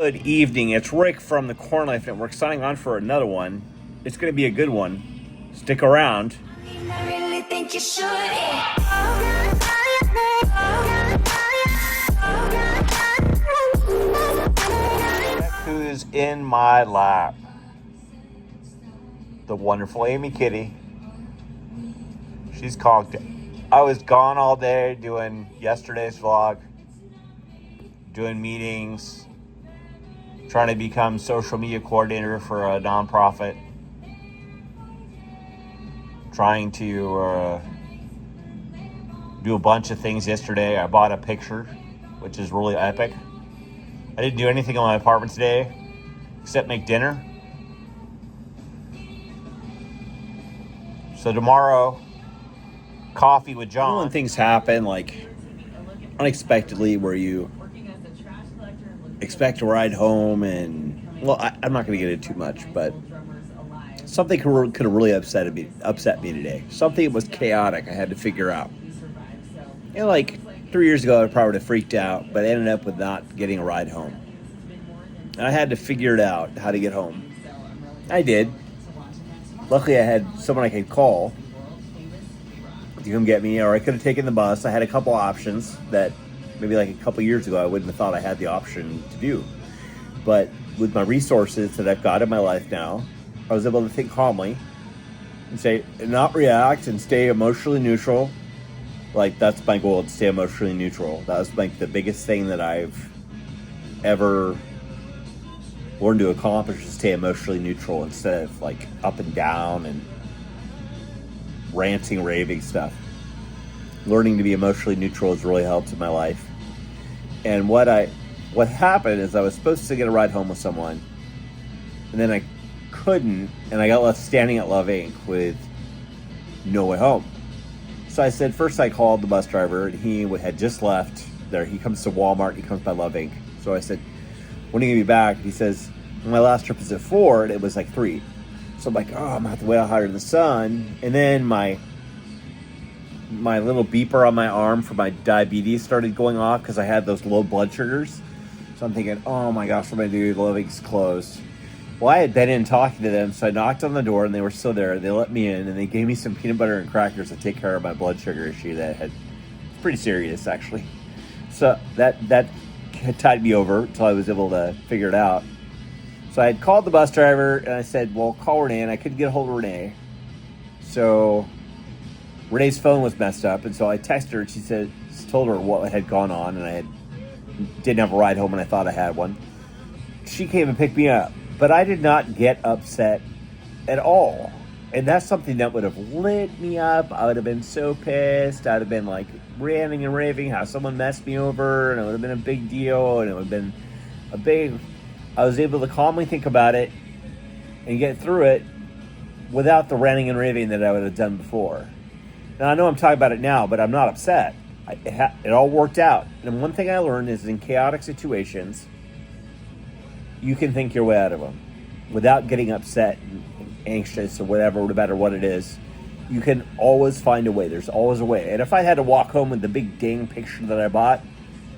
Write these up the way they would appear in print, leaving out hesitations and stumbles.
Good evening. It's Rick from the Corn Life Network signing on for another one. It's going to be a good one. Stick around. I really think you should. Who's in my lap? The wonderful Amy Kitty. She's conked. I was gone all day doing yesterday's vlog, doing meetings, trying to become social media coordinator for a nonprofit, trying to do a bunch of things yesterday. I bought a picture, which is really epic. I didn't do anything in my apartment today except make dinner. So tomorrow, coffee with John. When things happen like unexpectedly, where you expect a ride home, and I'm not going to get into too much, but something could have really upset me today. Something was chaotic. I had to figure out. Like 3 years ago, I probably would have freaked out, but I ended up with not getting a ride home. And I had to figure it out how to get home. I did. Luckily, I had someone I could call to come get me, or I could have taken the bus. I had a couple options that maybe like a couple years ago I wouldn't have thought I had the option to do. But with my resources that I've got in my life now, I was able to think calmly and not react and stay emotionally neutral. Like, that's my goal, to stay emotionally neutral. That was like the biggest thing that I've ever learned to accomplish, is stay emotionally neutral instead of like up and down and ranting, raving stuff. Learning to be emotionally neutral has really helped in my life. And what happened is I was supposed to get a ride home with someone, and then I couldn't, and I got left standing at Love Inc. with no way home. So I said, first I called the bus driver, and he had just left there. He comes to Walmart, he comes by Love Inc. So I said, when are you going to be back? He says, my last trip was at 4, and it was like 3. So I'm like, oh, I'm going to have to wait out higher in the sun. And then my little beeper on my arm for my diabetes started going off because I had those low blood sugars. So I'm thinking, oh my gosh, what am I going to do? Love Inc's closed. Well, I had been in talking to them, so I knocked on the door, and they were still there. They let me in, and they gave me some peanut butter and crackers to take care of my blood sugar issue that had pretty serious, actually. So that had tied me over until I was able to figure it out. So I had called the bus driver, and I said, well, call Renee, and I couldn't get a hold of Renee. So Renee's phone was messed up, and so I texted her, and she told her what had gone on, and I didn't have a ride home, and I thought I had one. She came and picked me up, but I did not get upset at all. And that's something that would have lit me up. I would have been so pissed. I'd have been like ranting and raving how someone messed me over, and it would have been a big deal, and it would have been I was able to calmly think about it and get through it without the ranting and raving that I would have done before. Now, I know I'm talking about it now, but I'm not upset. It all worked out. And one thing I learned is, in chaotic situations, you can think your way out of them without getting upset and anxious or whatever, no matter what it is. You can always find a way. There's always a way. And if I had to walk home with the big dang picture that I bought,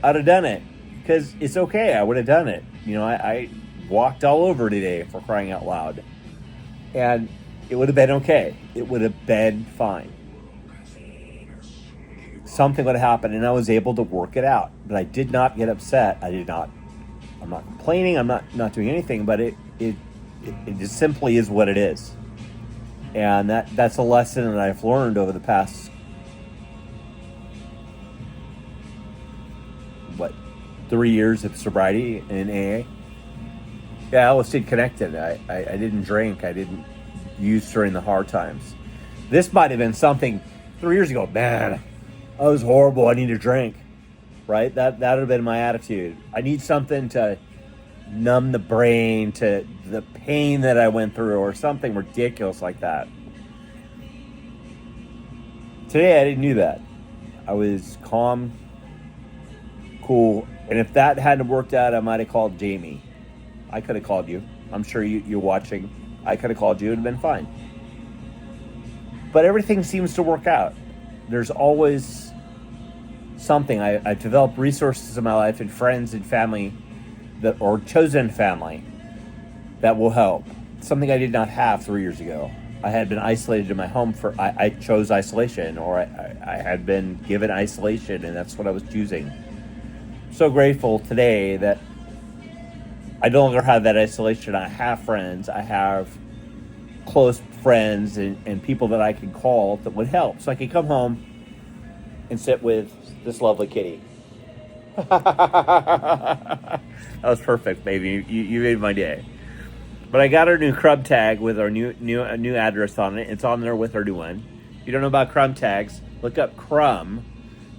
I'd have done it, because it's okay. I would have done it. I walked all over today, for crying out loud. And it would have been okay. It would have been fine. Something would have happened, and I was able to work it out. But I did not get upset. I'm not complaining. I'm not doing anything. But it just simply is what it is. And that's a lesson that I've learned over the past 3 years of sobriety in AA. Yeah, I always stayed connected. I didn't drink. I didn't use during the hard times. This might have been something 3 years ago. Man, I was horrible. I need a drink. Right? That would have been my attitude. I need something to numb the brain to the pain that I went through, or something ridiculous like that. Today, I didn't do that. I was calm, cool. And if that hadn't worked out, I might have called Jamie. I could have called you. I'm sure you're watching. I could have called you. It would have been fine. But everything seems to work out. There's always something. I've developed resources in my life, and friends and family that or chosen family that will help. Something I did not have 3 years ago. I had been isolated in my home I chose isolation, or I had been given isolation, and that's what I was choosing. So grateful today that I no longer have that isolation. I have friends. I have close friends and people that I can call that would help. So I can come home and sit with this lovely kitty. That was perfect, baby. You made my day. But I got our new crumb tag with our new address on it. It's on there with our new one. If you don't know about crumb tags, look up crumb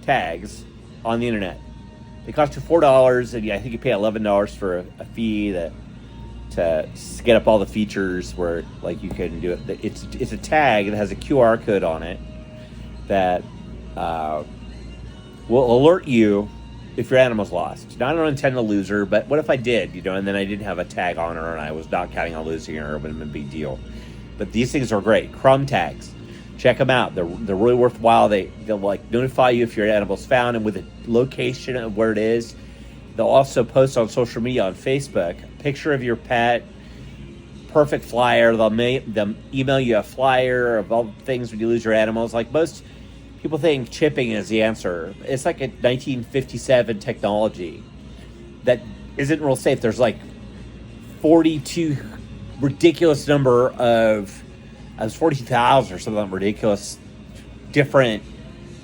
tags on the internet. They cost you $4, and I think you pay $11 for a fee to get up all the features where like you can do it. It's a tag that has a QR code on it that will alert you if your animal's lost. Now, I don't intend to lose her, but what if I did, and then I didn't have a tag on her and I was not counting on losing her, it would have been a big deal. But these things are great. Crumb tags. Check them out. They're really worthwhile. They'll like notify you if your animal's found, and with a location of where it is. They'll also post on social media, on Facebook, a picture of your pet, perfect flyer. They'll email you a flyer of all the things when you lose your animals. Like most people think chipping is the answer. It's like a 1957 technology that isn't real safe. There's like 42 ridiculous number of, 40,000 or something ridiculous different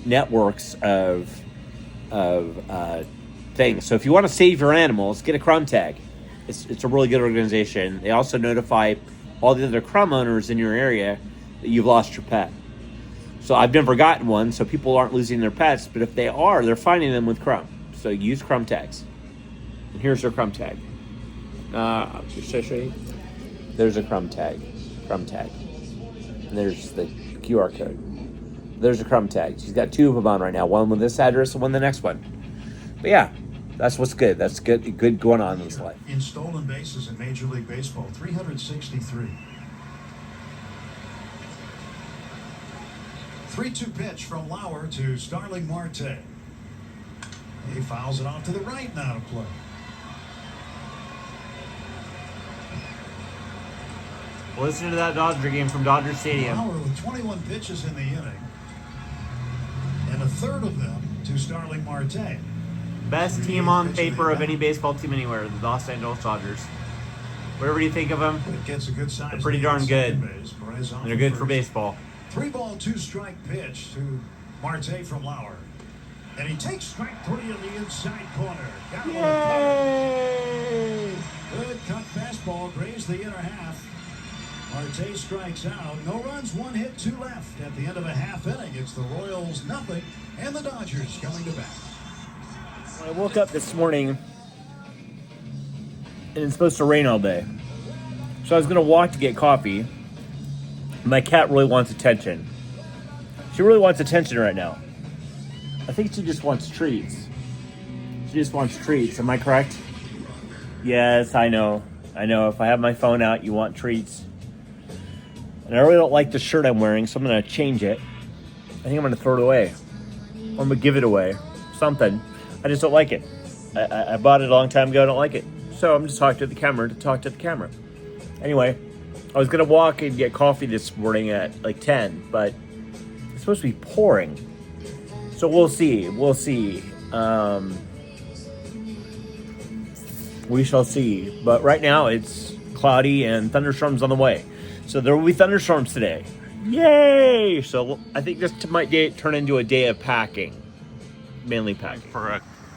networks of things. So if you want to save your animals, get a crumb tag. It's a really good organization. They also notify all the other crumb owners in your area that you've lost your pet. So I've never gotten one, so people aren't losing their pets, but if they are, they're finding them with crumb. So use crumb tags. And here's their crumb tag. There's a crumb tag. Crumb tag. And there's the QR code. There's a crumb tag. She's got two of them on right now. One with this address and one the next one. But yeah, that's what's good. That's good going on in this life. In stolen bases in Major League Baseball, 363. 3-2 pitch from Lauer to Starling Marte. He fouls it off to the right now to play. Listen to that Dodger game from Dodger Stadium. Lauer with 21 pitches in the inning, and a third of them to Starling Marte. Best team on paper of any baseball team anywhere, the Los Angeles Dodgers. Whatever you think of them, It gets a good size. they're pretty darn good. And They're good for baseball. 3-ball, 2-strike pitch to Marte from Lauer. And he takes strike 3 in the inside corner. Got him on the good cut fastball, grazed the inner half. Marte strikes out. No runs, 1 hit, 2 left. At the end of a half inning, it's the Royals nothing, and the Dodgers coming to bat. I woke up this morning, and it's supposed to rain all day. So I was going to walk to get coffee. My cat really wants attention. She really wants attention right now. I think she just wants treats. She just wants treats. Am I correct? Yes, I know. I know. If I have my phone out, you want treats. And I really don't like the shirt I'm wearing, so I'm going to change it. I think I'm going to throw it away. Or I'm going to give it away. Something. I just don't like it. I bought it a long time ago. I don't like it. So I'm just talking to the camera to talk to the camera. Anyway, I was going to walk and get coffee this morning at like 10, but it's supposed to be pouring. So we'll see. We'll see. We shall see. But right now it's cloudy and thunderstorms on the way. So there will be thunderstorms today. Yay! So I think this might turn into a day of packing. Mainly packing.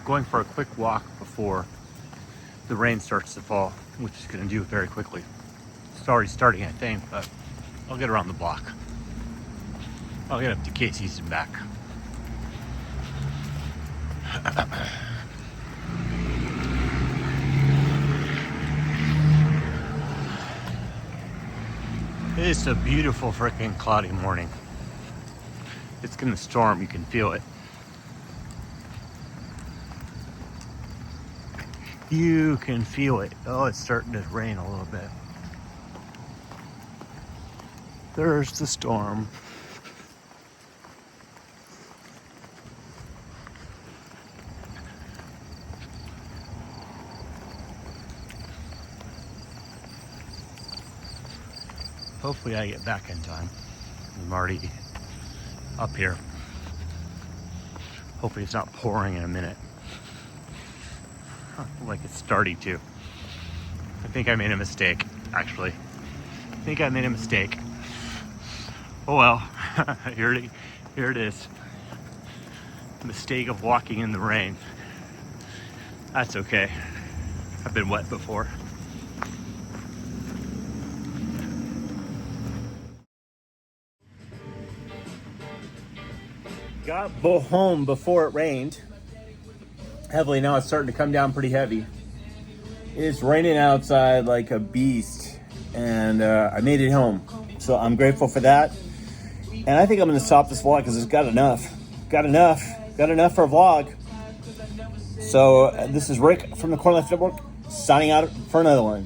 Going for a quick walk before the rain starts to fall, which is going to do it very quickly. It's already starting, I think, but I'll get around the block. I'll get up to Casey's and back. It's a beautiful freaking cloudy morning. It's gonna storm, you can feel it. You can feel it. Oh, it's starting to rain a little bit. There's the storm. Hopefully I get back in time. I'm already up here. Hopefully it's not pouring in a minute. Like it's starting to. I think I made a mistake, actually. I think I made a mistake. Oh well, here it is. Mistake of walking in the rain. That's okay. I've been wet before. Got home before it rained heavily. Now it's starting to come down pretty heavy. It's raining outside like a beast, and I made it home, so I'm grateful for that. And I think I'm going to stop this vlog because it's got enough for a vlog. So this is Rick from the Corn Life Network signing out for another one.